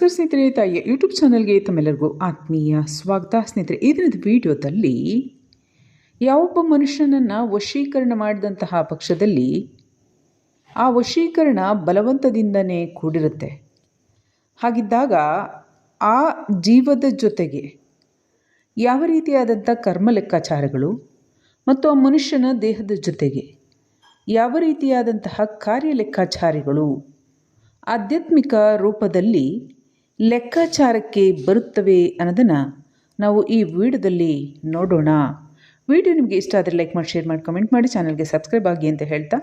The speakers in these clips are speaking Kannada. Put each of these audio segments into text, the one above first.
ಸ್ನೇಹಿತರೆ, ತಾಯಿಯ ಯೂಟ್ಯೂಬ್ ಚಾನಲ್ಗೆ ತಮ್ಮೆಲ್ಲರಿಗೂ ಆತ್ಮೀಯ ಸ್ವಾಗತ. ಸ್ನೇಹಿತರೆ, ಈ ದಿನದ ವಿಡಿಯೋದಲ್ಲಿ ಯಾವೊಬ್ಬ ಮನುಷ್ಯನನ್ನು ವಶೀಕರಣ ಮಾಡಿದಂತಹ ಪಕ್ಷದಲ್ಲಿ ಆ ವಶೀಕರಣ ಬಲವಂತದಿಂದನೇ ಕೂಡಿರುತ್ತೆ. ಹಾಗಿದ್ದಾಗ ಆ ಜೀವದ ಜೊತೆಗೆ ಯಾವ ರೀತಿಯಾದಂಥ ಕರ್ಮ ಲೆಕ್ಕಾಚಾರಗಳು ಮತ್ತು ಆ ಮನುಷ್ಯನ ದೇಹದ ಜೊತೆಗೆ ಯಾವ ರೀತಿಯಾದಂತಹ ಕಾರ್ಯ ಲೆಕ್ಕಾಚಾರಗಳು ಆಧ್ಯಾತ್ಮಿಕ ರೂಪದಲ್ಲಿ ಲೆಕ್ಕಾಚಾರಕ್ಕೆ ಬರುತ್ತವೆ ಅನ್ನೋದನ್ನು ನಾವು ಈ ವಿಡಿಯೋದಲ್ಲಿ ನೋಡೋಣ. ವಿಡಿಯೋ ನಿಮಗೆ ಇಷ್ಟ ಆದರೆ ಲೈಕ್ ಮಾಡಿ, ಶೇರ್ ಮಾಡಿ, ಕಮೆಂಟ್ ಮಾಡಿ, ಚಾನಲ್ಗೆ ಸಬ್ಸ್ಕ್ರೈಬ್ ಆಗಿ ಅಂತ ಹೇಳ್ತಾ,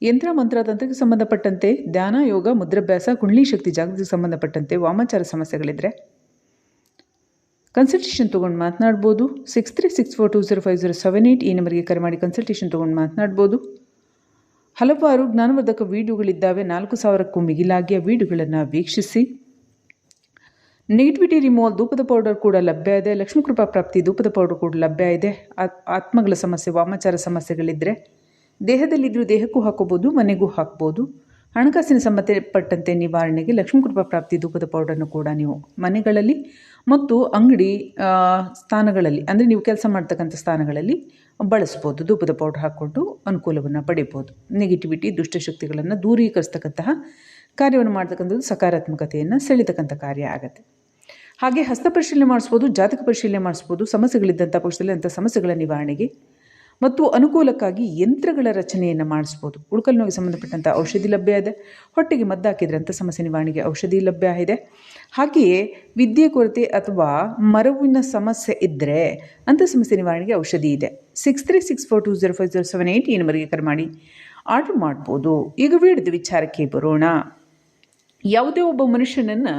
ಯಂತ್ರ ಮಂತ್ರ ತಂತ್ರಕ್ಕೆ ಸಂಬಂಧಪಟ್ಟಂತೆ ಧ್ಯಾನ, ಯೋಗ, ಮುದ್ರಾಭ್ಯಾಸ, ಕುಂಡಲಿ ಶಕ್ತಿ ಜಾಗೃತಿಗೆ ಸಂಬಂಧಪಟ್ಟಂತೆ ವಾಮಾಚಾರ ಸಮಸ್ಯೆಗಳಿದ್ದರೆ ಕನ್ಸಲ್ಟೇಷನ್ ತೊಗೊಂಡು ಮಾತನಾಡ್ಬೋದು. 6364205078 ಈ ನಂಬರ್ಗೆ ಕರೆ ಮಾಡಿ ಕನ್ಸಲ್ಟೇಷನ್ ತೊಗೊಂಡು ಮಾತನಾಡ್ಬೋದು. ಹಲವಾರು ಜ್ಞಾನವರ್ಧಕ ವಿಡಿಯೋಗಳಿದ್ದಾವೆ. 4000ಕ್ಕೂ ಮಿಗಿಲಾಗಿ ಆ ವಿಡಿಯೋಗಳನ್ನು ವೀಕ್ಷಿಸಿ. ನೆಗೆಟಿವಿಟಿ ರಿಮೂವಲ್ ಧೂಪದ ಪೌಡರ್ ಕೂಡ ಲಭ್ಯ ಇದೆ. ಲಕ್ಷ್ಮೀ ಕೃಪಾ ಪ್ರಾಪ್ತಿ ಧೂಪದ ಪೌಡರ್ ಕೂಡ ಲಭ್ಯ ಇದೆ. ಆತ್ಮಗಳ ಸಮಸ್ಯೆ, ವಾಮಾಚಾರ ಸಮಸ್ಯೆಗಳಿದ್ದರೆ ದೇಹದಲ್ಲಿದ್ದರೂ ದೇಹಕ್ಕೂ ಹಾಕೋಬೋದು, ಮನೆಗೂ ಹಾಕ್ಬೋದು. ಹಣಕಾಸಿನ ಸಂಬಂಧಪಟ್ಟಂತೆ ನಿವಾರಣೆಗೆ ಲಕ್ಷ್ಮೀ ಕೃಪಾ ಪ್ರಾಪ್ತಿ ಧೂಪದ ಪೌಡರ್ನು ಕೂಡ ನೀವು ಮನೆಗಳಲ್ಲಿ ಮತ್ತು ಅಂಗಡಿ ಸ್ಥಾನಗಳಲ್ಲಿ, ಅಂದರೆ ನೀವು ಕೆಲಸ ಮಾಡ್ತಕ್ಕಂಥ ಸ್ಥಾನಗಳಲ್ಲಿ ಬಳಸ್ಬೋದು. ಧೂಪದ ಪೌಡರ್ ಹಾಕ್ಕೊಂಡು ಅನುಕೂಲವನ್ನು ಪಡಿಬೋದು. ನೆಗೆಟಿವಿಟಿ, ದುಷ್ಟಶಕ್ತಿಗಳನ್ನು ದೂರೀಕರಿಸ್ತಕ್ಕಂತಹ ಕಾರ್ಯವನ್ನು ಮಾಡ್ತಕ್ಕಂಥದ್ದು ಸಕಾರಾತ್ಮಕತೆಯನ್ನು ಸೆಳೀತಕ್ಕಂಥ ಕಾರ್ಯ ಆಗುತ್ತೆ. ಹಾಗೆ ಹಸ್ತ ಪರಿಶೀಲನೆ ಮಾಡಿಸ್ಬೋದು, ಜಾತಕ ಪರಿಶೀಲನೆ ಮಾಡಿಸ್ಬೋದು. ಸಮಸ್ಯೆಗಳಿದ್ದಂಥ ಪಕ್ಷದಲ್ಲಿ ಅಂಥ ಸಮಸ್ಯೆಗಳ ನಿವಾರಣೆಗೆ ಮತ್ತು ಅನುಕೂಲಕ್ಕಾಗಿ ಯಂತ್ರಗಳ ರಚನೆಯನ್ನು ಮಾಡಿಸ್ಬೋದು. ಉಳ್ಕಲ್ ನೋವಿಗೆ ಸಂಬಂಧಪಟ್ಟಂಥ ಔಷಧಿ ಲಭ್ಯ ಇದೆ. ಹೊಟ್ಟೆಗೆ ಮದ್ದು ಹಾಕಿದರೆ ಅಂಥ ಸಮಸ್ಯೆ ನಿವಾರಣೆಗೆ ಔಷಧಿ ಲಭ್ಯ ಇದೆ. ಹಾಗೆಯೇ ವಿದ್ಯೆ ಕೊರತೆ ಅಥವಾ ಮರವಿನ ಸಮಸ್ಯೆ ಇದ್ದರೆ ಅಂಥ ಸಮಸ್ಯೆ ನಿವಾರಣೆಗೆ ಔಷಧಿ ಇದೆ. 6364205078 ಈ ನಂಬರ್ಗೆ ಕರೆ ಮಾಡಿ ಆರ್ಡರ್ ಮಾಡ್ಬೋದು. ಈಗ ವಿಡಿಯೋದ ವಿಚಾರಕ್ಕೆ ಬರೋಣ. ಯಾವುದೇ ಒಬ್ಬ ಮನುಷ್ಯನನ್ನು,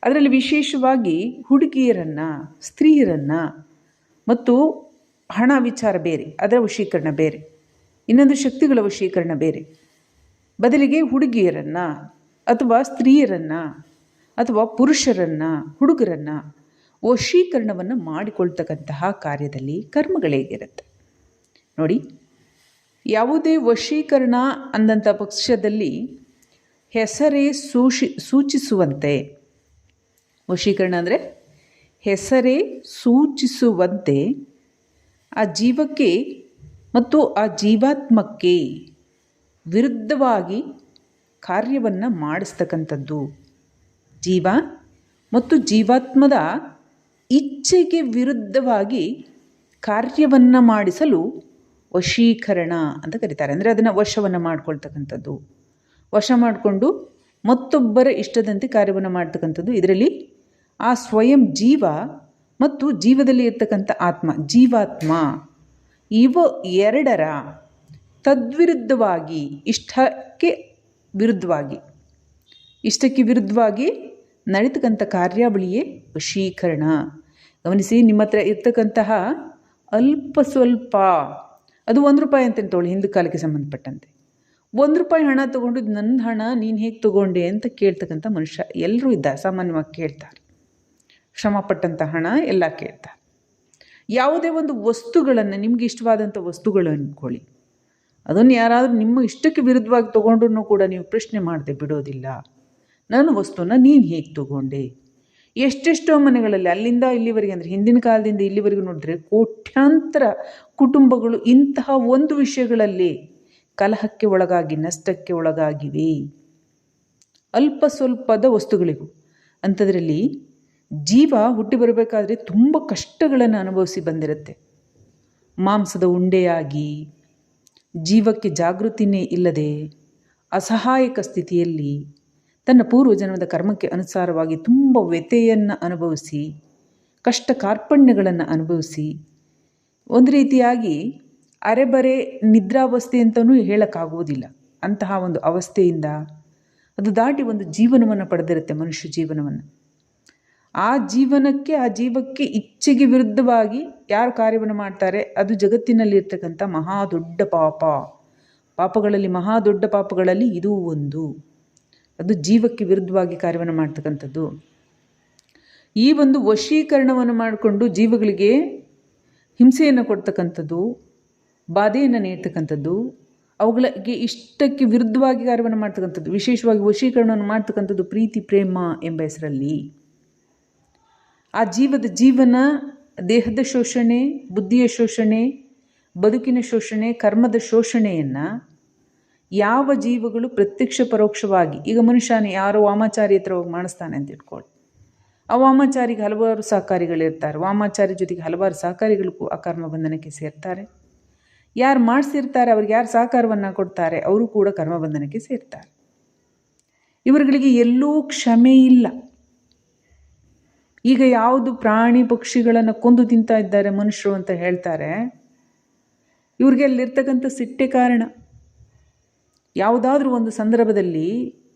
ಅದರಲ್ಲಿ ವಿಶೇಷವಾಗಿ ಹುಡುಗಿಯರನ್ನು, ಸ್ತ್ರೀಯರನ್ನು ಮತ್ತು ಹಣ ವಿಚಾರ ಬೇರೆ, ಅದರ ವಶೀಕರಣ ಬೇರೆ, ಇನ್ನೊಂದು ಶಕ್ತಿಗಳ ವಶೀಕರಣ ಬೇರೆ. ಬದಲಿಗೆ ಹುಡುಗಿಯರನ್ನು ಅಥವಾ ಸ್ತ್ರೀಯರನ್ನು ಅಥವಾ ಪುರುಷರನ್ನು, ಹುಡುಗರನ್ನು ವಶೀಕರಣವನ್ನು ಮಾಡಿಕೊಳ್ತಕ್ಕಂತಹ ಕಾರ್ಯದಲ್ಲಿ ಕರ್ಮಗಳೇಗಿರುತ್ತೆ ನೋಡಿ. ಯಾವುದೇ ವಶೀಕರಣ ಅಂದಂಥ ಪಕ್ಷದಲ್ಲಿ ಹೆಸರೇ ಸೂಚಿಸುವಂತೆ, ವಶೀಕರಣ ಅಂದರೆ ಹೆಸರೇ ಸೂಚಿಸುವಂತೆ ಆ ಜೀವಕ್ಕೆ ಮತ್ತು ಆ ಜೀವಾತ್ಮಕ್ಕೆ ವಿರುದ್ಧವಾಗಿ ಕಾರ್ಯವನ್ನು ಮಾಡಿಸ್ತಕ್ಕಂಥದ್ದು. ಜೀವ ಮತ್ತು ಜೀವಾತ್ಮದ ಇಚ್ಛೆಗೆ ವಿರುದ್ಧವಾಗಿ ಕಾರ್ಯವನ್ನು ಮಾಡಿಸಲು ವಶೀಕರಣ ಅಂತ ಕರೀತಾರೆ. ಅಂದರೆ ಅದನ್ನು ವಶವನ್ನು ಮಾಡ್ಕೊಳ್ತಕ್ಕಂಥದ್ದು. ವಶ ಮಾಡಿಕೊಂಡು ಮತ್ತೊಬ್ಬರ ಇಷ್ಟದಂತೆ ಕಾರ್ಯವನ್ನು ಮಾಡ್ತಕ್ಕಂಥದ್ದು. ಇದರಲ್ಲಿ ಆ ಸ್ವಯಂ ಜೀವ ಮತ್ತು ಜೀವದಲ್ಲಿ ಇರ್ತಕ್ಕಂಥ ಆತ್ಮ, ಜೀವಾತ್ಮ, ಇವ ಎರಡರ ತದ್ವಿರುದ್ಧವಾಗಿ, ಇಷ್ಟಕ್ಕೆ ವಿರುದ್ಧವಾಗಿ ನಡೀತಕ್ಕಂಥ ಕಾರ್ಯಾವಳಿಯೇ ವಶೀಕರಣ. ಗಮನಿಸಿ, ನಿಮ್ಮ ಹತ್ರ ಇರ್ತಕ್ಕಂತಹ ಅಲ್ಪ ಸ್ವಲ್ಪ, ಅದು ₹1 ಅಂತ ತೊಗೊಳ್ಳಿ, ಹಿಂದೂ ಕಾಲಕ್ಕೆ ಸಂಬಂಧಪಟ್ಟಂತೆ ₹1 ಹಣ ತೊಗೊಂಡು ನನ್ನ ಹಣ ನೀನು ಹೇಗೆ ತೊಗೊಂಡೆ ಅಂತ ಕೇಳ್ತಕ್ಕಂಥ ಮನುಷ್ಯ ಎಲ್ಲರೂ ಇದ್ದಾರೆ, ಸಾಮಾನ್ಯವಾಗಿ ಕೇಳ್ತಾರೆ. ಶ್ರಮಪಟ್ಟಂಥ ಹಣ ಎಲ್ಲ ಕೇಳ್ತಾರೆ. ಯಾವುದೇ ಒಂದು ವಸ್ತುಗಳನ್ನು, ನಿಮಗೆ ಇಷ್ಟವಾದಂಥ ವಸ್ತುಗಳು ಅಂದ್ಕೊಳ್ಳಿ, ಅದನ್ನು ಯಾರಾದರೂ ನಿಮ್ಮ ಇಷ್ಟಕ್ಕೆ ವಿರುದ್ಧವಾಗಿ ತೊಗೊಂಡ್ರೂ ಕೂಡ ನೀವು ಪ್ರಶ್ನೆ ಮಾಡದೆ ಬಿಡೋದಿಲ್ಲ. ನನ್ನ ವಸ್ತುನ ನೀನು ಹೇಗೆ ತೊಗೊಂಡೆ? ಎಷ್ಟೆಷ್ಟೋ ಮನೆಗಳಲ್ಲಿ ಅಲ್ಲಿಂದ ಇಲ್ಲಿವರೆಗೆ, ಅಂದರೆ ಹಿಂದಿನ ಕಾಲದಿಂದ ಇಲ್ಲಿವರೆಗೂ ನೋಡಿದ್ರೆ ಕೋಟ್ಯಾಂತರ ಕುಟುಂಬಗಳು ಇಂತಹ ಒಂದು ವಿಷಯಗಳಲ್ಲಿ ಕಲಹಕ್ಕೆ ಒಳಗಾಗಿ, ನಷ್ಟಕ್ಕೆ ಒಳಗಾಗಿವೆ. ಅಲ್ಪ ಸ್ವಲ್ಪದ ವಸ್ತುಗಳಿಗೂ. ಅಂಥದ್ರಲ್ಲಿ ಜೀವ ಹುಟ್ಟಿ ಬರಬೇಕಾದ್ರೆ ತುಂಬ ಕಷ್ಟಗಳನ್ನು ಅನುಭವಿಸಿ ಬಂದಿರುತ್ತೆ. ಮಾಂಸದ ಉಂಡೆಯಾಗಿ, ಜೀವಕ್ಕೆ ಜಾಗೃತಿನೇ ಇಲ್ಲದೆ ಅಸಹಾಯಕ ಸ್ಥಿತಿಯಲ್ಲಿ ತನ್ನ ಪೂರ್ವಜನ್ಮದ ಕರ್ಮಕ್ಕೆ ಅನುಸಾರವಾಗಿ ತುಂಬ ವ್ಯಥೆಯನ್ನು ಅನುಭವಿಸಿ, ಕಷ್ಟ ಕಾರ್ಪಣ್ಯಗಳನ್ನು ಅನುಭವಿಸಿ, ಒಂದು ರೀತಿಯಾಗಿ ಅರೆಬರೆ ನಿದ್ರಾವಸ್ಥೆ ಅಂತಲೂ ಹೇಳೋಕ್ಕಾಗುವುದಿಲ್ಲ. ಅಂತಹ ಒಂದು ಅವಸ್ಥೆಯಿಂದ ಅದು ದಾಟಿ ಒಂದು ಜೀವನವನ್ನು ಪಡೆದಿರುತ್ತೆ, ಮನುಷ್ಯ ಜೀವನವನ್ನು. ಆ ಜೀವನಕ್ಕೆ, ಆ ಜೀವಕ್ಕೆ ಇಚ್ಛೆಗೆ ವಿರುದ್ಧವಾಗಿ ಯಾರು ಕಾರ್ಯವನ್ನು ಮಾಡ್ತಾರೆ, ಅದು ಜಗತ್ತಿನಲ್ಲಿರ್ತಕ್ಕಂಥ ಮಹಾ ದೊಡ್ಡ ಪಾಪಗಳಲ್ಲಿ ಮಹಾ ದೊಡ್ಡ ಪಾಪಗಳಲ್ಲಿ ಇದೂ ಒಂದು. ಅದು ಜೀವಕ್ಕೆ ವಿರುದ್ಧವಾಗಿ ಕಾರ್ಯವನ್ನು ಮಾಡ್ತಕ್ಕಂಥದ್ದು. ಈ ಒಂದು ವಶೀಕರಣವನ್ನು ಮಾಡಿಕೊಂಡು ಜೀವಗಳಿಗೆ ಹಿಂಸೆಯನ್ನು ಕೊಡ್ತಕ್ಕಂಥದ್ದು, ಬಾಧೆಯನ್ನು ನೀಡ್ತಕ್ಕಂಥದ್ದು, ಅವುಗಳಿಗೆ ಇಷ್ಟಕ್ಕೆ ವಿರುದ್ಧವಾಗಿ ಕಾರ್ಯವನ್ನು ಮಾಡ್ತಕ್ಕಂಥದ್ದು, ವಿಶೇಷವಾಗಿ ವಶೀಕರಣವನ್ನು ಮಾಡ್ತಕ್ಕಂಥದ್ದು ಪ್ರೀತಿ ಪ್ರೇಮ ಎಂಬ ಹೆಸರಲ್ಲಿ. ಆ ಜೀವನ ದೇಹದ ಶೋಷಣೆ, ಬುದ್ಧಿಯ ಶೋಷಣೆ, ಬದುಕಿನ ಶೋಷಣೆ, ಕರ್ಮದ ಶೋಷಣೆಯನ್ನು ಯಾವ ಜೀವಗಳು ಪ್ರತ್ಯಕ್ಷ ಪರೋಕ್ಷವಾಗಿ, ಈಗ ಮನುಷ್ಯನ ಯಾರೋ ವಾಮಾಚಾರಿ ಹತ್ರ ಹೋಗಿ ಮಾಡಿಸ್ತಾನೆ ಅಂತ ಇಟ್ಕೊಳ್ಳಿ. ಆ ವಾಮಾಚಾರಿಗೆ ಹಲವಾರು ಸಹಕಾರಿಗಳಿರ್ತಾರೆ. ವಾಮಾಚಾರಿ ಜೊತೆಗೆ ಹಲವಾರು ಸಹಕಾರಿಗಳು ಆ ಕರ್ಮ ಬಂಧನಕ್ಕೆ ಸೇರ್ತಾರೆ. ಯಾರು ಮಾಡಿಸಿರ್ತಾರೆ, ಅವ್ರಿಗೆ ಯಾರು ಸಹಕಾರವನ್ನು ಕೊಡ್ತಾರೆ, ಅವರು ಕೂಡ ಕರ್ಮಬಂಧನಕ್ಕೆ ಸೇರ್ತಾರೆ. ಇವರುಗಳಿಗೆ ಎಲ್ಲೂ ಕ್ಷಮೆ ಇಲ್ಲ. ಈಗ ಯಾವುದು ಪ್ರಾಣಿ ಪಕ್ಷಿಗಳನ್ನು ಕೊಂದು ತಿಂತಾ ಇದ್ದಾರೆ ಮನುಷ್ಯರು ಅಂತ ಹೇಳ್ತಾರೆ, ಇವ್ರಿಗೆ ಅಲ್ಲಿರ್ತಕ್ಕಂಥ ಸಿಟ್ಟೆ ಕಾರಣ. ಯಾವುದಾದ್ರೂ ಒಂದು ಸಂದರ್ಭದಲ್ಲಿ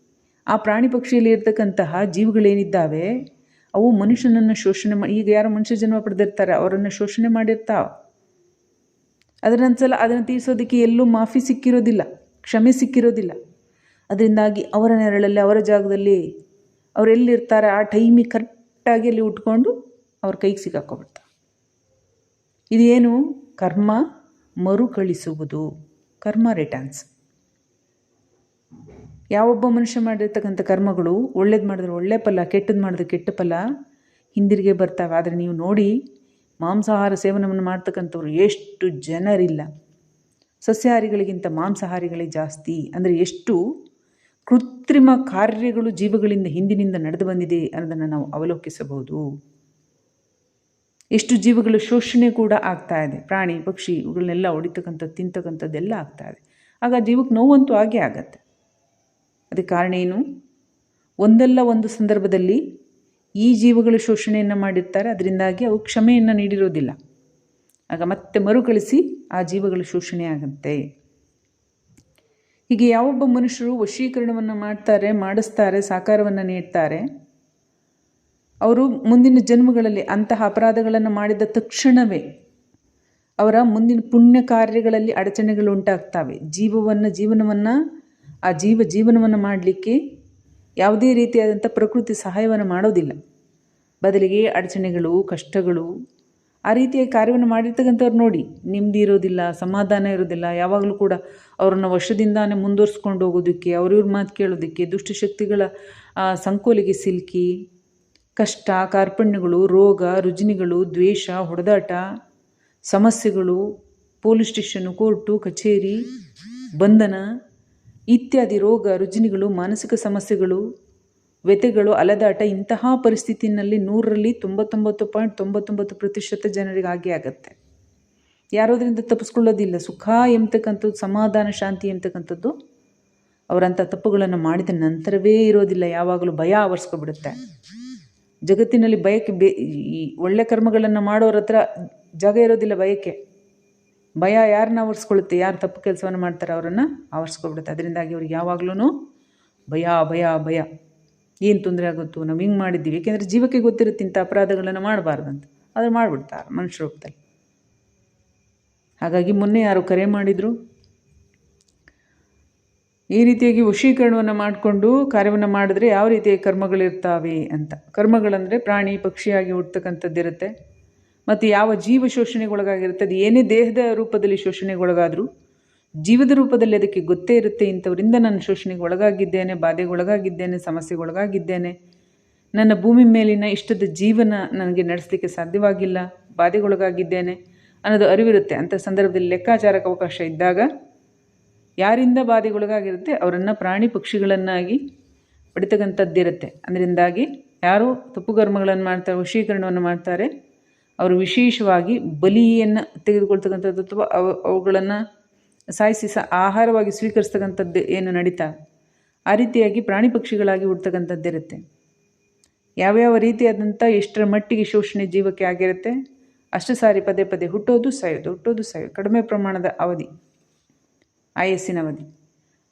ಆ ಪ್ರಾಣಿ ಪಕ್ಷಿಯಲ್ಲಿ ಇರ್ತಕ್ಕಂತಹ ಜೀವಿಗಳೇನಿದ್ದಾವೆ ಅವು ಮನುಷ್ಯನನ್ನು ಶೋಷಣೆ ಮಾಡಿ, ಈಗ ಯಾರು ಮನುಷ್ಯ ಜನ್ಮ ಪಡೆದಿರ್ತಾರೆ ಅವರನ್ನು ಶೋಷಣೆ ಮಾಡಿರ್ತಾವೆ. ಅದನ್ನು ತೀರಿಸೋದಕ್ಕೆ ಎಲ್ಲೂ ಮಾಫಿ ಸಿಕ್ಕಿರೋದಿಲ್ಲ, ಕ್ಷಮೆ ಸಿಕ್ಕಿರೋದಿಲ್ಲ. ಅದರಿಂದಾಗಿ ಅವರ ನೆರಳಲ್ಲಿ, ಅವರ ಜಾಗದಲ್ಲಿ ಅವರೆಲ್ಲಿರ್ತಾರೆ ಆ ಟೈಮಿಗೆ ಕರೆಕ್ಟಾಗಿ ಅಲ್ಲಿ ಉಟ್ಕೊಂಡು ಅವ್ರ ಕೈಗೆ ಸಿಕ್ಕಾಕೊಬಿಡ್ತಾರೆ. ಇದೇನು? ಕರ್ಮ ಮರುಕಳಿಸುವುದು, ಕರ್ಮ ರಿಟರ್ನ್ಸ್. ಯಾವೊಬ್ಬ ಮನುಷ್ಯ ಮಾಡಿರ್ತಕ್ಕಂಥ ಕರ್ಮಗಳು ಒಳ್ಳೇದು ಮಾಡಿದ್ರೆ ಒಳ್ಳೆ ಫಲ, ಕೆಟ್ಟದ್ದು ಮಾಡಿದ್ರೆ ಕೆಟ್ಟ ಫಲ ಹಿಂದಿರುಗಿ ಬರ್ತಾವೆ. ಆದರೆ ನೀವು ನೋಡಿ, ಮಾಂಸಾಹಾರ ಸೇವನವನ್ನು ಮಾಡ್ತಕ್ಕಂಥವ್ರು ಎಷ್ಟು ಜನರಿಲ್ಲ. ಸಸ್ಯಾಹಾರಿಗಳಿಗಿಂತ ಮಾಂಸಾಹಾರಿಗಳೇ ಜಾಸ್ತಿ. ಅಂದರೆ ಎಷ್ಟು ಕೃತ್ರಿಮ ಕಾರ್ಯಗಳು ಜೀವಗಳಿಂದ ಹಿಂದಿನಿಂದ ನಡೆದು ಬಂದಿದೆ ಅನ್ನೋದನ್ನು ನಾವು ಅವಲೋಕಿಸಬಹುದು. ಎಷ್ಟು ಜೀವಗಳ ಶೋಷಣೆ ಕೂಡ ಆಗ್ತಾ ಇದೆ. ಪ್ರಾಣಿ ಪಕ್ಷಿ ಇವುಗಳನ್ನೆಲ್ಲ ಹೊಡಿತಕ್ಕಂಥದ್ದು, ತಿಂತಕ್ಕಂಥದ್ದೆಲ್ಲ ಆಗ್ತಾ ಇದೆ. ಆಗ ಜೀವಕ್ಕೆ ನೋವಂತೂ ಆಗೇ ಆಗತ್ತೆ. ಅದಕ್ಕೆ ಕಾರಣ ಏನು? ಒಂದಲ್ಲ ಒಂದು ಸಂದರ್ಭದಲ್ಲಿ ಈ ಜೀವಗಳ ಶೋಷಣೆಯನ್ನು ಮಾಡಿರ್ತಾರೆ. ಅದರಿಂದಾಗಿ ಅವು ಕ್ಷಮೆಯನ್ನು ನೀಡಿರೋದಿಲ್ಲ. ಆಗ ಮತ್ತೆ ಮರುಕಳಿಸಿ ಆ ಜೀವಗಳ ಶೋಷಣೆ ಆಗುತ್ತೆ. ಹೀಗೆ ಯಾವೊಬ್ಬ ಮನುಷ್ಯರು ವಶೀಕರಣವನ್ನು ಮಾಡಿಸ್ತಾರೆ, ಸಾಕಾರವನ್ನು ನೀಡ್ತಾರೆ, ಅವರು ಮುಂದಿನ ಜನ್ಮಗಳಲ್ಲಿ ಅಂತಹ ಅಪರಾಧಗಳನ್ನು ಮಾಡಿದ ತಕ್ಷಣವೇ ಅವರ ಮುಂದಿನ ಪುಣ್ಯ ಕಾರ್ಯಗಳಲ್ಲಿ ಅಡಚಣೆಗಳು ಉಂಟಾಗ್ತವೆ. ಜೀವನವನ್ನು ಮಾಡಲಿಕ್ಕೆ ಯಾವುದೇ ರೀತಿಯಾದಂಥ ಪ್ರಕೃತಿ ಸಹಾಯವನ್ನು ಮಾಡೋದಿಲ್ಲ. ಬದಲಿಗೆ ಅಡಚಣೆಗಳು, ಕಷ್ಟಗಳು, ಆ ರೀತಿಯ ಕಾರ್ಯವನ್ನು ಮಾಡಿರ್ತಕ್ಕಂಥವ್ರು ನೋಡಿ ನೆಮ್ಮದಿ ಇರೋದಿಲ್ಲ, ಸಮಾಧಾನ ಇರೋದಿಲ್ಲ. ಯಾವಾಗಲೂ ಕೂಡ ಅವರನ್ನು ವಶದಿಂದಾನೇ ಮುಂದುವರಿಸ್ಕೊಂಡು ಹೋಗೋದಕ್ಕೆ, ಅವ್ರಿವ್ರ ಮಾತು ಕೇಳೋದಕ್ಕೆ, ದುಷ್ಟಶಕ್ತಿಗಳ ಸಂಕೋಲಿಗೆ ಸಿಲುಕಿ ಕಷ್ಟ, ಕಾರ್ಪಣ್ಯಗಳು, ರೋಗ ರುಜಿನಿಗಳು, ದ್ವೇಷ, ಹೊಡೆದಾಟ, ಸಮಸ್ಯೆಗಳು, ಪೊಲೀಸ್ ಸ್ಟೇಷನ್ನು, ಕೋರ್ಟು ಕಚೇರಿ, ಬಂಧನ ಇತ್ಯಾದಿ ರೋಗ ರುಜಿನಿಗಳು, ಮಾನಸಿಕ ಸಮಸ್ಯೆಗಳು, ವ್ಯಥೆಗಳು, ಅಲೆದಾಟ, ಇಂತಹ ಪರಿಸ್ಥಿತಿಯಲ್ಲಿ 100ರಲ್ಲಿ 99.99% ಜನರಿಗೆ ಆಗೇ ಆಗತ್ತೆ. ಯಾರೋದ್ರಿಂದ ತಪ್ಪಿಸ್ಕೊಳ್ಳೋದಿಲ್ಲ. ಸುಖ ಎಂಬತಕ್ಕಂಥದ್ದು, ಸಮಾಧಾನ, ಶಾಂತಿ ಎಂಬತಕ್ಕಂಥದ್ದು ಅವರಂಥ ತಪ್ಪುಗಳನ್ನು ಮಾಡಿದ ನಂತರವೇ ಇರೋದಿಲ್ಲ. ಯಾವಾಗಲೂ ಭಯ ಆವರಿಸ್ಕೊಬಿಡುತ್ತೆ. ಜಗತ್ತಿನಲ್ಲಿ ಭಯಕ್ಕೆ ಈ ಒಳ್ಳೆ ಕರ್ಮಗಳನ್ನು ಮಾಡೋರ ಹತ್ರ ಜಾಗ ಇರೋದಿಲ್ಲ ಭಯಕ್ಕೆ. ಭಯ ಯಾರನ್ನ ಆವರಿಸ್ಕೊಳ್ಳುತ್ತೆ? ಯಾರು ತಪ್ಪು ಕೆಲಸವನ್ನು ಮಾಡ್ತಾರೆ ಅವರನ್ನು ಆವರಿಸ್ಕೊಬಿಡುತ್ತೆ. ಅದರಿಂದಾಗಿ ಅವ್ರಿಗೆ ಯಾವಾಗಲೂ ಭಯ ಭಯ ಭಯ. ಏನು ತೊಂದರೆ ಆಗುತ್ತೋ, ನಾವು ಹಿಂಗೆ ಮಾಡಿದ್ದೀವಿ. ಏಕೆಂದರೆ ಜೀವಕ್ಕೆ ಗೊತ್ತಿರುತ್ತೆ ಇಂಥ ಅಪರಾಧಗಳನ್ನು ಮಾಡಬಾರ್ದಂತ, ಆದರೆ ಮಾಡಿಬಿಡ್ತಾರೆ ಮನುಷ್ಯ ರೂಪದಲ್ಲಿ. ಹಾಗಾಗಿ ಮೊನ್ನೆ ಯಾರು ಕರೆ ಮಾಡಿದರು, ಈ ರೀತಿಯಾಗಿ ವಶೀಕರಣವನ್ನು ಮಾಡಿಕೊಂಡು ಕಾರ್ಯವನ್ನು ಮಾಡಿದ್ರೆ ಯಾವ ರೀತಿಯ ಕರ್ಮಗಳಿರ್ತಾವೆ ಅಂತ. ಕರ್ಮಗಳಂದರೆ ಪ್ರಾಣಿ ಪಕ್ಷಿಯಾಗಿ ಹುಡ್ತಕ್ಕಂಥದ್ದಿರುತ್ತೆ. ಮತ್ತು ಯಾವ ಜೀವ ಶೋಷಣೆಗೊಳಗಾಗಿರುತ್ತೆ, ಅದು ಏನೇ ದೇಹದ ರೂಪದಲ್ಲಿ ಶೋಷಣೆಗೊಳಗಾದರೂ ಜೀವದ ರೂಪದಲ್ಲಿ ಅದಕ್ಕೆ ಗೊತ್ತೇ ಇರುತ್ತೆ, ಇಂಥವರಿಂದ ನಾನು ಶೋಷಣೆಗೆ ಒಳಗಾಗಿದ್ದೇನೆ, ಬಾಧೆಗೊಳಗಾಗಿದ್ದೇನೆ, ಸಮಸ್ಯೆಗೊಳಗಾಗಿದ್ದೇನೆ, ನನ್ನ ಭೂಮಿ ಮೇಲಿನ ಇಷ್ಟದ ಜೀವನ ನನಗೆ ನಡೆಸಲಿಕ್ಕೆ ಸಾಧ್ಯವಾಗಿಲ್ಲ, ಬಾಧೆಗೊಳಗಾಗಿದ್ದೇನೆ ಅನ್ನೋದು ಅರಿವಿರುತ್ತೆ. ಅಂಥ ಸಂದರ್ಭದಲ್ಲಿ ಲೆಕ್ಕಾಚಾರಕ್ಕೆ ಅವಕಾಶ ಇದ್ದಾಗ ಯಾರಿಂದ ಬಾಧೆಗೊಳಗಾಗಿರುತ್ತೆ ಅವರನ್ನು ಪ್ರಾಣಿ ಪಕ್ಷಿಗಳನ್ನಾಗಿ ಪಡಿತಕ್ಕಂಥದ್ದಿರುತ್ತೆ. ಅದರಿಂದಾಗಿ ಯಾರು ತಪ್ಪು ಕರ್ಮಗಳನ್ನು ಮಾಡ್ತಾರೆ, ವಶೀಕರಣವನ್ನು ಮಾಡ್ತಾರೆ, ಅವರು ವಿಶೇಷವಾಗಿ ಬಲಿಯನ್ನು ತೆಗೆದುಕೊಳ್ತಕ್ಕಂಥದ್ದು ಅಥವಾ ಅವುಗಳನ್ನು ಸಾಯಿಸಿ ಆಹಾರವಾಗಿ ಸ್ವೀಕರಿಸ್ತಕ್ಕಂಥದ್ದು ಏನು ನಡೀತಾ, ಆ ರೀತಿಯಾಗಿ ಪ್ರಾಣಿ ಪಕ್ಷಿಗಳಾಗಿ ಹುಡ್ತಕ್ಕಂಥದ್ದಿರುತ್ತೆ. ಯಾವ್ಯಾವ ರೀತಿಯಾದಂಥ ಎಷ್ಟರ ಮಟ್ಟಿಗೆ ಶೋಷಣೆ ಜೀವಕ್ಕೆ ಆಗಿರುತ್ತೆ ಅಷ್ಟು ಸಾರಿ ಪದೇ ಪದೇ ಹುಟ್ಟೋದು ಸಾಯೋದು, ಕಡಿಮೆ ಪ್ರಮಾಣದ ಅವಧಿ, ಆಯಸ್ಸಿನ ಅವಧಿ.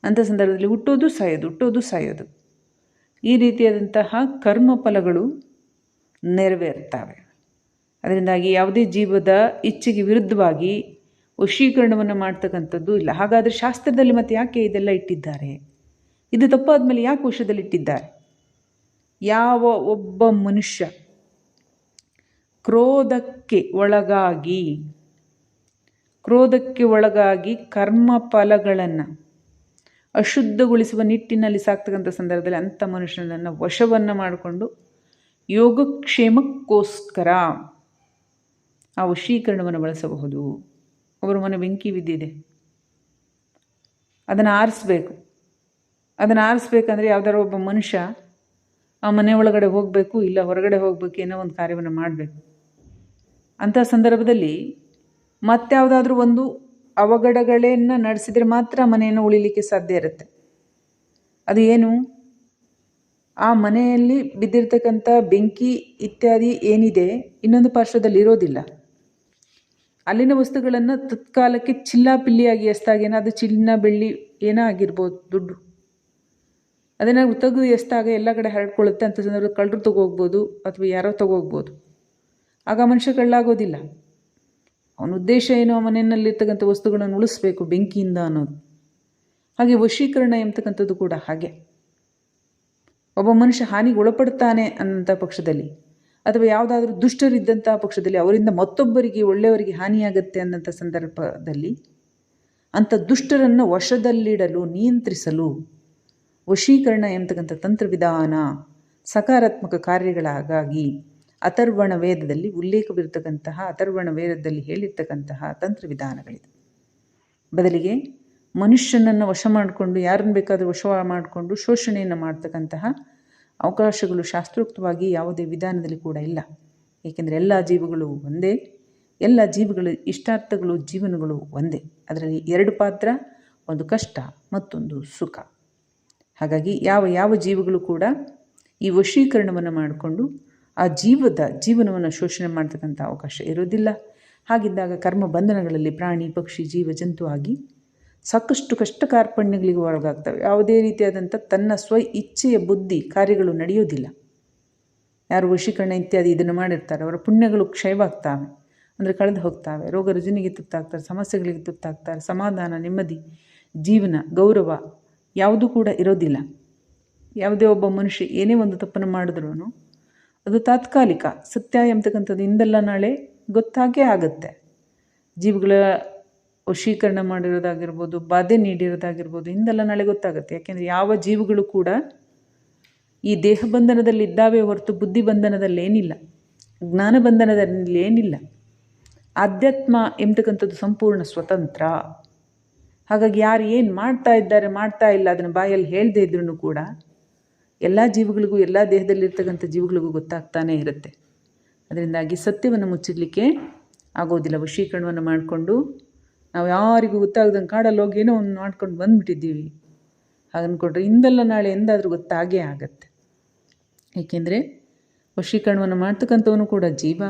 ಅಂಥ ಸಂದರ್ಭದಲ್ಲಿ ಹುಟ್ಟೋದು ಸಾಯೋದು ಈ ರೀತಿಯಾದಂತಹ ಕರ್ಮ ಫಲಗಳು ನೆರವೇರ್ತವೆ. ಅದರಿಂದಾಗಿ ಯಾವುದೇ ಜೀವದ ಇಚ್ಛೆಗೆ ವಿರುದ್ಧವಾಗಿ ವಶೀಕರಣವನ್ನು ಮಾಡ್ತಕ್ಕಂಥದ್ದು ಇಲ್ಲ. ಹಾಗಾದರೆ ಶಾಸ್ತ್ರದಲ್ಲಿ ಮತ್ತೆ ಯಾಕೆ ಇದೆಲ್ಲ ಇಟ್ಟಿದ್ದಾರೆ? ಇದು ತಪ್ಪಾದ ಮೇಲೆ ಯಾಕೆ ವಶದಲ್ಲಿಟ್ಟಿದ್ದಾರೆ? ಯಾವ ಒಬ್ಬ ಮನುಷ್ಯ ಕ್ರೋಧಕ್ಕೆ ಕ್ರೋಧಕ್ಕೆ ಒಳಗಾಗಿ ಕರ್ಮ ಫಲಗಳನ್ನು ಅಶುದ್ಧಗೊಳಿಸುವ ನಿಟ್ಟಿನಲ್ಲಿ ಸಾಕ್ತಕ್ಕಂಥ ಸಂದರ್ಭದಲ್ಲಿ ಅಂಥ ಮನುಷ್ಯನನ್ನು ವಶವನ್ನು ಮಾಡಿಕೊಂಡು ಯೋಗಕ್ಷೇಮಕ್ಕೋಸ್ಕರ ಆ ವಶೀಕರಣವನ್ನು ಬಳಸಬಹುದು. ಒಬ್ಬರ ಮನೆ ಬೆಂಕಿ ಬಿದ್ದಿದೆ, ಅದನ್ನು ಆರಿಸ್ಬೇಕು. ಅದನ್ನು ಆರಿಸ್ಬೇಕಂದ್ರೆ ಯಾವುದಾದ್ರು ಒಬ್ಬ ಮನುಷ್ಯ ಆ ಮನೆ ಒಳಗಡೆ ಹೋಗಬೇಕು, ಇಲ್ಲ ಹೊರಗಡೆ ಹೋಗಬೇಕು, ಏನೋ ಒಂದು ಕಾರ್ಯವನ್ನು ಮಾಡಬೇಕು. ಅಂಥ ಸಂದರ್ಭದಲ್ಲಿ ಮತ್ಯಾವುದಾದ್ರೂ ಒಂದು ಅವಘಡಗಳನ್ನು ನಡೆಸಿದರೆ ಮಾತ್ರ ಮನೆಯನ್ನು ಉಳಿಲಿಕ್ಕೆ ಸಾಧ್ಯ ಇರುತ್ತೆ. ಅದು ಏನು? ಆ ಮನೆಯಲ್ಲಿ ಬಿದ್ದಿರ್ತಕ್ಕಂಥ ಬೆಂಕಿ ಇತ್ಯಾದಿ ಏನಿದೆ ಇನ್ನೊಂದು ಪಾರ್ಶ್ವದಲ್ಲಿ ಇರೋದಿಲ್ಲ. ಅಲ್ಲಿನ ವಸ್ತುಗಳನ್ನು ತತ್ಕಾಲಕ್ಕೆ ಚಿಲ್ಲಾಪಿಲ್ಲಿಯಾಗಿ ಎಸ್ದಾಗ ಏನಾದರೂ ಚಿನ್ನ ಬೆಳ್ಳಿ ಏನೋ ಆಗಿರ್ಬೋದು, ದುಡ್ಡು ಅದನ್ನು ತೆಗೆದು ಎಸ್ದಾಗ ಎಲ್ಲ ಕಡೆ ಹರಡ್ಕೊಳ್ಳುತ್ತೆ. ಅಂಥ ಸಂದರ್ಭದಲ್ಲಿ ಕಳ್ಳರು ತಗೋಗ್ಬೋದು ಅಥವಾ ಯಾರೋ ತಗೋಗ್ಬೋದು. ಆಗ ಮನುಷ್ಯ ಕಳ್ಳಾಗೋದಿಲ್ಲ. ಅವನ ಉದ್ದೇಶ ಏನು? ಆ ಮನೆಯಲ್ಲಿರ್ತಕ್ಕಂಥ ವಸ್ತುಗಳನ್ನು ಉಳಿಸ್ಬೇಕು ಬೆಂಕಿಯಿಂದ ಅನ್ನೋದು. ಹಾಗೆ ವಶೀಕರಣ ಎಂಬತಕ್ಕಂಥದ್ದು ಕೂಡ ಹಾಗೆ. ಒಬ್ಬ ಮನುಷ್ಯ ಹಾನಿಗೆ ಒಳಪಡ್ತಾನೆ ಅನ್ನೋಂಥ ಪಕ್ಷದಲ್ಲಿ ಅಥವಾ ಯಾವುದಾದ್ರೂ ದುಷ್ಟರಿದ್ದಂತಹ ಪಕ್ಷದಲ್ಲಿ ಅವರಿಂದ ಮತ್ತೊಬ್ಬರಿಗೆ ಒಳ್ಳೆಯವರಿಗೆ ಹಾನಿಯಾಗತ್ತೆ ಅನ್ನೋಂಥ ಸಂದರ್ಭದಲ್ಲಿ ಅಂಥ ದುಷ್ಟರನ್ನು ವಶದಲ್ಲಿಡಲು ನಿಯಂತ್ರಿಸಲು ವಶೀಕರಣ ಎಂಬತಕ್ಕಂಥ ತಂತ್ರವಿಧಾನ ಸಕಾರಾತ್ಮಕ ಕಾರ್ಯಗಳಾಗಾಗಿ ಅಥರ್ವಣ ವೇದದಲ್ಲಿ ಉಲ್ಲೇಖವಿರತಕ್ಕಂತಹ ಅಥರ್ವಣ ವೇದದಲ್ಲಿ ಹೇಳಿರ್ತಕ್ಕಂತಹ ತಂತ್ರವಿಧಾನಗಳಿದೆ. ಬದಲಿಗೆ ಮನುಷ್ಯನನ್ನು ವಶ ಮಾಡಿಕೊಂಡು ಯಾರನ್ನು ಬೇಕಾದರೂ ವಶ ಮಾಡಿಕೊಂಡು ಶೋಷಣೆಯನ್ನು ಮಾಡ್ತಕ್ಕಂತಹ ಅವಕಾಶಗಳು ಶಾಸ್ತ್ರೋಕ್ತವಾಗಿ ಯಾವುದೇ ವಿಧಾನದಲ್ಲಿ ಕೂಡ ಇಲ್ಲ. ಏಕೆಂದರೆ ಎಲ್ಲ ಜೀವಗಳು ಒಂದೇ, ಎಲ್ಲ ಜೀವಗಳ ಇಷ್ಟಾರ್ಥಗಳು ಜೀವನಗಳು ಒಂದೇ. ಅದರಲ್ಲಿ ಎರಡು ಪಾತ್ರ, ಒಂದು ಕಷ್ಟ ಮತ್ತೊಂದು ಸುಖ. ಹಾಗಾಗಿ ಯಾವ ಜೀವಗಳು ಕೂಡ ಈ ವಶೀಕರಣವನ್ನು ಮಾಡಿಕೊಂಡು ಆ ಜೀವನವನ್ನು ಶೋಷಣೆ ಮಾಡ್ತಕ್ಕಂಥ ಅವಕಾಶ ಇರೋದಿಲ್ಲ. ಹಾಗಿದ್ದಾಗ ಕರ್ಮ ಬಂಧನಗಳಲ್ಲಿ ಪ್ರಾಣಿ ಪಕ್ಷಿ ಜೀವ ಜಂತು ಆಗಿ ಸಾಕಷ್ಟು ಕಷ್ಟ ಕಾರ್ಪಣ್ಯಗಳಿಗೆ ಒಳಗಾಗ್ತವೆ. ಯಾವುದೇ ರೀತಿಯಾದಂಥ ತನ್ನ ಇಚ್ಛೆಯ ಬುದ್ಧಿ ಕಾರ್ಯಗಳು ನಡೆಯೋದಿಲ್ಲ. ಯಾರು ವಶೀಕರಣ ಇತ್ಯಾದಿ ಇದನ್ನು ಮಾಡಿರ್ತಾರೆ ಅವರ ಪುಣ್ಯಗಳು ಕ್ಷಯವಾಗ್ತವೆ, ಅಂದರೆ ಕಳೆದು ಹೋಗ್ತವೆ. ರೋಗ ರುಜಿನಿಗೆ ತುತ್ತಾಗ್ತಾರೆ, ಸಮಸ್ಯೆಗಳಿಗೆ ತುತ್ತಾಗ್ತಾರೆ. ಸಮಾಧಾನ, ನೆಮ್ಮದಿ, ಜೀವನ, ಗೌರವ ಯಾವುದೂ ಕೂಡ ಇರೋದಿಲ್ಲ. ಯಾವುದೇ ಒಬ್ಬ ಮನುಷ್ಯ ಏನೇ ಒಂದು ತಪ್ಪನ್ನು ಮಾಡಿದ್ರೂ ಅದು ತಾತ್ಕಾಲಿಕ. ಸತ್ಯ ಎಂಬತಕ್ಕಂಥದ್ದು ಇಂದಲ್ಲ ನಾಳೆ ಗೊತ್ತಾಗೇ ಆಗುತ್ತೆ. ಜೀವಗಳ ವಶೀಕರಣ ಮಾಡಿರೋದಾಗಿರ್ಬೋದು, ಬಾಧೆ ನೀಡಿರೋದಾಗಿರ್ಬೋದು, ಇಂದಲ್ಲ ನಾಳೆ ಗೊತ್ತಾಗುತ್ತೆ. ಯಾಕೆಂದರೆ ಯಾವ ಜೀವಗಳು ಕೂಡ ಈ ದೇಹ ಬಂಧನದಲ್ಲಿ ಇದ್ದಾವೆ ಹೊರತು ಬುದ್ಧಿ ಬಂಧನದಲ್ಲಿ ಏನಿಲ್ಲ, ಜ್ಞಾನ ಬಂಧನದಲ್ಲಿ ಏನಿಲ್ಲ. ಆಧ್ಯಾತ್ಮ ಎಂಬತಕ್ಕಂಥದ್ದು ಸಂಪೂರ್ಣ ಸ್ವತಂತ್ರ. ಹಾಗಾಗಿ ಯಾರು ಏನು ಮಾಡ್ತಾ ಇಲ್ಲ ಅದನ್ನು ಬಾಯಲ್ಲಿ ಹೇಳದೇ ಇದ್ರೂ ಕೂಡ ಎಲ್ಲ ಜೀವಗಳಿಗೂ, ಎಲ್ಲ ದೇಹದಲ್ಲಿರ್ತಕ್ಕಂಥ ಜೀವಗಳಿಗೂ ಗೊತ್ತಾಗ್ತಾನೇ ಇರುತ್ತೆ. ಅದರಿಂದಾಗಿ ಸತ್ಯವನ್ನು ಮುಚ್ಚಿಡಲಿಕ್ಕೆ ಆಗೋದಿಲ್ಲ. ವಶೀಕರಣವನ್ನು ಮಾಡಿಕೊಂಡು ನಾವು ಯಾರಿಗೂ ಗೊತ್ತಾಗ್ದಂಗೆ ಕಾಡಲ್ಲಿ ಹೋಗಿ ಏನೋ ಒಂದು ಮಾಡ್ಕೊಂಡು ಬಂದುಬಿಟ್ಟಿದ್ದೀವಿ ಹಾಗನ್ಕೊಂಡ್ರೆ ಇಂದಲ್ಲ ನಾಳೆ ಎಂದಾದರೂ ಗೊತ್ತಾಗೇ ಆಗತ್ತೆ. ಏಕೆಂದರೆ ವಶೀಕರಣವನ್ನು ಮಾಡ್ತಕ್ಕಂಥವನು ಕೂಡ ಜೀವ,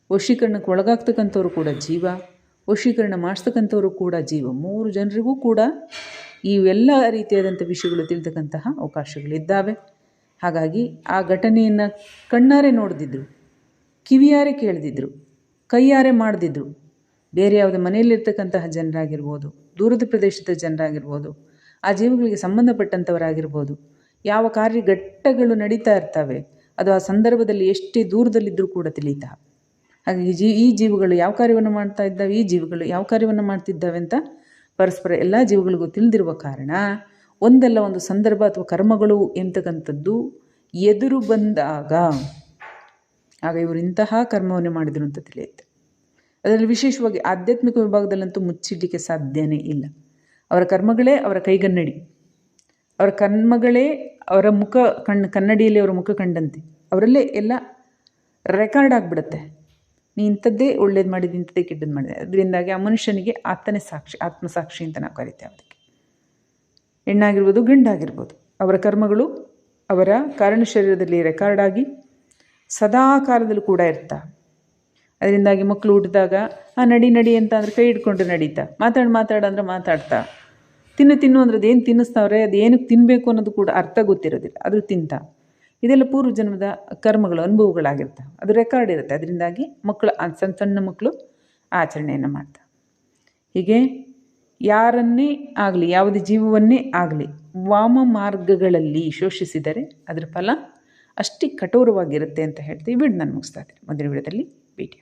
ವಶೀಕರಣಕ್ಕೆ ಒಳಗಾಗ್ತಕ್ಕಂಥವ್ರು ಕೂಡ ಜೀವ, ವಶೀಕರಣ ಮಾಡಿಸ್ತಕ್ಕಂಥವ್ರು ಕೂಡ ಜೀವ. ಮೂರು ಜನರಿಗೂ ಕೂಡ ಇವೆಲ್ಲ ರೀತಿಯಾದಂಥ ವಿಷಯಗಳು ತಿಳಿತಕ್ಕಂತಹ ಅವಕಾಶಗಳಿದ್ದಾವೆ. ಹಾಗಾಗಿ ಆ ಘಟನೆಯನ್ನು ಕಣ್ಣಾರೆ ನೋಡ್ದಿದ್ರು, ಕಿವಿಯಾರೆ ಕೇಳ್ದಿದ್ರು, ಕೈಯಾರೆ ಮಾಡ್ದಿದ್ರು, ಬೇರೆ ಯಾವುದೇ ಮನೆಯಲ್ಲಿರ್ತಕ್ಕಂತಹ ಜನರಾಗಿರ್ಬೋದು, ದೂರದ ಪ್ರದೇಶದ ಜನರಾಗಿರ್ಬೋದು, ಆ ಜೀವಗಳಿಗೆ ಸಂಬಂಧಪಟ್ಟಂಥವರಾಗಿರ್ಬೋದು, ಯಾವ ಕಾರ್ಯಘಟ್ಟಗಳು ನಡೀತಾ ಇರ್ತವೆ ಅದು ಆ ಸಂದರ್ಭದಲ್ಲಿ ಎಷ್ಟೇ ದೂರದಲ್ಲಿದ್ದರೂ ಕೂಡ ತಿಳಿತಾವೆ. ಹಾಗಾಗಿ ಈ ಜೀವಗಳು ಯಾವ ಕಾರ್ಯವನ್ನು ಮಾಡ್ತಾ ಇದ್ದಾವೆ, ಈ ಜೀವಗಳು ಯಾವ ಕಾರ್ಯವನ್ನು ಮಾಡ್ತಿದ್ದಾವೆ ಅಂತ ಪರಸ್ಪರ ಎಲ್ಲ ಜೀವಗಳಿಗೂ ತಿಳಿದಿರುವ ಕಾರಣ ಒಂದಲ್ಲ ಒಂದು ಸಂದರ್ಭ ಅಥವಾ ಕರ್ಮಗಳು ಎಂತಕ್ಕಂಥದ್ದು ಎದುರು ಬಂದಾಗ ಆಗ ಇವರು ಇಂತಹ ಕರ್ಮವನ್ನು ಮಾಡಿದರು ಅಂತ ತಿಳಿಯುತ್ತೆ. ಅದರಲ್ಲಿ ವಿಶೇಷವಾಗಿ ಆಧ್ಯಾತ್ಮಿಕ ವಿಭಾಗದಲ್ಲಂತೂ ಮುಚ್ಚಿಡಲಿಕ್ಕೆ ಸಾಧ್ಯನೇ ಇಲ್ಲ. ಅವರ ಕರ್ಮಗಳೇ ಅವರ ಕೈಗನ್ನಡಿ, ಅವರ ಕರ್ಮಗಳೇ ಅವರ ಕನ್ನಡಿಯಲ್ಲಿ ಅವರ ಮುಖ ಕಂಡಂತೆ ಅವರಲ್ಲೇ ಎಲ್ಲ ರೆಕಾರ್ಡ್ ಆಗಿಬಿಡುತ್ತೆ. ನೀ ಇಂಥದ್ದೇ ಒಳ್ಳೇದು ಮಾಡಿದ್ದು, ಇಂಥದ್ದೇ ಕೆಟ್ಟದ್ದು ಮಾಡಿದೆ. ಅದರಿಂದಾಗಿ ಆ ಮನುಷ್ಯನಿಗೆ ಆತನೇ ಸಾಕ್ಷಿ, ಆತ್ಮಸಾಕ್ಷಿ ಅಂತ ನಾವು ಕರಿತೇವೆ. ಅದಕ್ಕೆ ಹೆಣ್ಣಾಗಿರ್ಬೋದು ಗಂಡಾಗಿರ್ಬೋದು ಅವರ ಕರ್ಮಗಳು ಅವರ ಕಾರಣ ಶರೀರದಲ್ಲಿ ರೆಕಾರ್ಡ್ ಆಗಿ ಸದಾ ಕಾಲದಲ್ಲೂ ಕೂಡ ಇರ್ತಾ. ಅದರಿಂದಾಗಿ ಮಕ್ಕಳು ಹುಟ್ಟಿದಾಗ ನಡಿ ಅಂತ ಅಂದರೆ ಕೈ ಹಿಡ್ಕೊಂಡು ನಡೀತಾ, ಮಾತಾಡಂದ್ರೆ ಮಾತಾಡ್ತಾ, ತಿನ್ನು ಅಂದ್ರೆ ಅದೇನು ತಿನ್ನಿಸ್ತಾವ್ರೆ, ಅದು ಏನಕ್ಕೆ ತಿನ್ನಬೇಕು ಅನ್ನೋದು ಕೂಡ ಅರ್ಥ ಗೊತ್ತಿರೋದಿಲ್ಲ, ಅದು ತಿಂತಾ. ಇದೆಲ್ಲ ಪೂರ್ವ ಜನ್ಮದ ಕರ್ಮಗಳು, ಅನುಭವಗಳಾಗಿರ್ತವೆ, ಅದು ರೆಕಾರ್ಡ್ ಇರುತ್ತೆ. ಅದರಿಂದಾಗಿ ಮಕ್ಕಳು ಸಣ್ಣ ಮಕ್ಕಳು ಆಚರಣೆಯನ್ನು ಮಾಡ್ತಾರೆ. ಹೀಗೆ ಯಾರನ್ನೇ ಆಗಲಿ, ಯಾವುದೇ ಜೀವವನ್ನೇ ಆಗಲಿ ವಾಮ ಮಾರ್ಗಗಳಲ್ಲಿ ಶೋಷಿಸಿದರೆ ಅದರ ಫಲ ಅಷ್ಟೇ ಕಠೋರವಾಗಿರುತ್ತೆ ಅಂತ ಹೇಳ್ತೀವಿ. ನಾನು ಮುಗಿಸ್ತಾ ಇದ್ದೀನಿ. ಮುಂದಿನ ವಿಡಿಯೋದಲ್ಲಿ ಭೇಟಿ.